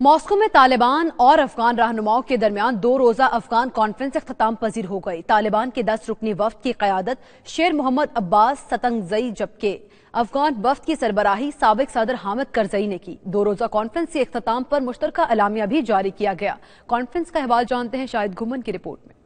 Moscow میں طالبان اور افغان رہنماؤں کے درمیان 2 روزہ افغان کانفرنس اختتام پذیر ہو گئی۔ طالبان کے 10 رکنی وفد کی قیادت شیر محمد عباس ستنگزئی جبکہ افغان وفد کی سربراہی سابق صدر حامد کرزئی نے کی۔ 2 روزہ کانفرنس کے اختتام پر مشترکہ اعلامیہ بھی جاری کیا گیا۔ کانفرنس کا احوال جانتے ہیں شاہد گھمن کی رپورٹ میں۔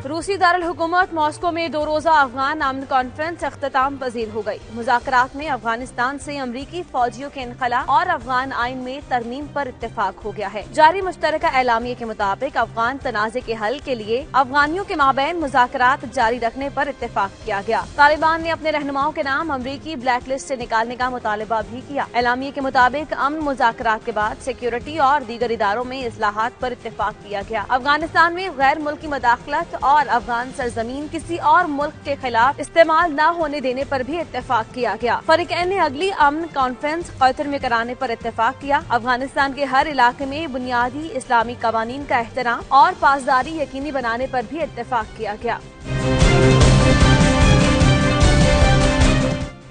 روسی دارالحکومت ماسکو میں 2 روزہ افغان امن کانفرنس اختتام پذیر ہو گئی۔ مذاکرات میں افغانستان سے امریکی فوجیوں کے انخلاء اور افغان آئین میں ترمیم پر اتفاق ہو گیا ہے۔ جاری مشترکہ اعلامیے کے مطابق افغان تنازع کے حل کے لیے افغانیوں کے مابین مذاکرات جاری رکھنے پر اتفاق کیا گیا۔ طالبان نے اپنے رہنماؤں کے نام امریکی بلیک لسٹ سے نکالنے کا مطالبہ بھی کیا۔ اعلامیے کے مطابق امن مذاکرات کے بعد سیکیورٹی اور دیگر اداروں میں اصلاحات پر اتفاق کیا گیا۔ افغانستان میں غیر ملکی مداخلت اور افغان سرزمین کسی اور ملک کے خلاف استعمال نہ ہونے دینے پر بھی اتفاق کیا گیا۔ فریقین نے اگلی امن کانفرنس قطر میں کرانے پر اتفاق کیا۔ افغانستان کے ہر علاقے میں بنیادی اسلامی قوانین کا احترام اور پاسداری یقینی بنانے پر بھی اتفاق کیا گیا۔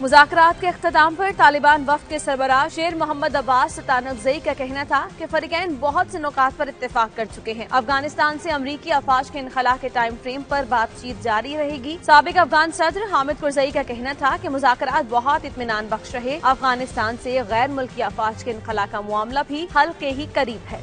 مذاکرات کے اختتام پر طالبان وفد کے سربراہ شیر محمد عباس ستانگزئی کا کہنا تھا کہ فریقین بہت سے نکات پر اتفاق کر چکے ہیں۔ افغانستان سے امریکی افواج کے انخلاء کے ٹائم فریم پر بات چیت جاری رہے گی۔ سابق افغان صدر حامد کرزئی کا کہنا تھا کہ مذاکرات بہت اطمینان بخش رہے۔ افغانستان سے غیر ملکی افواج کے انخلاء کا معاملہ بھی حل کے ہی قریب ہے۔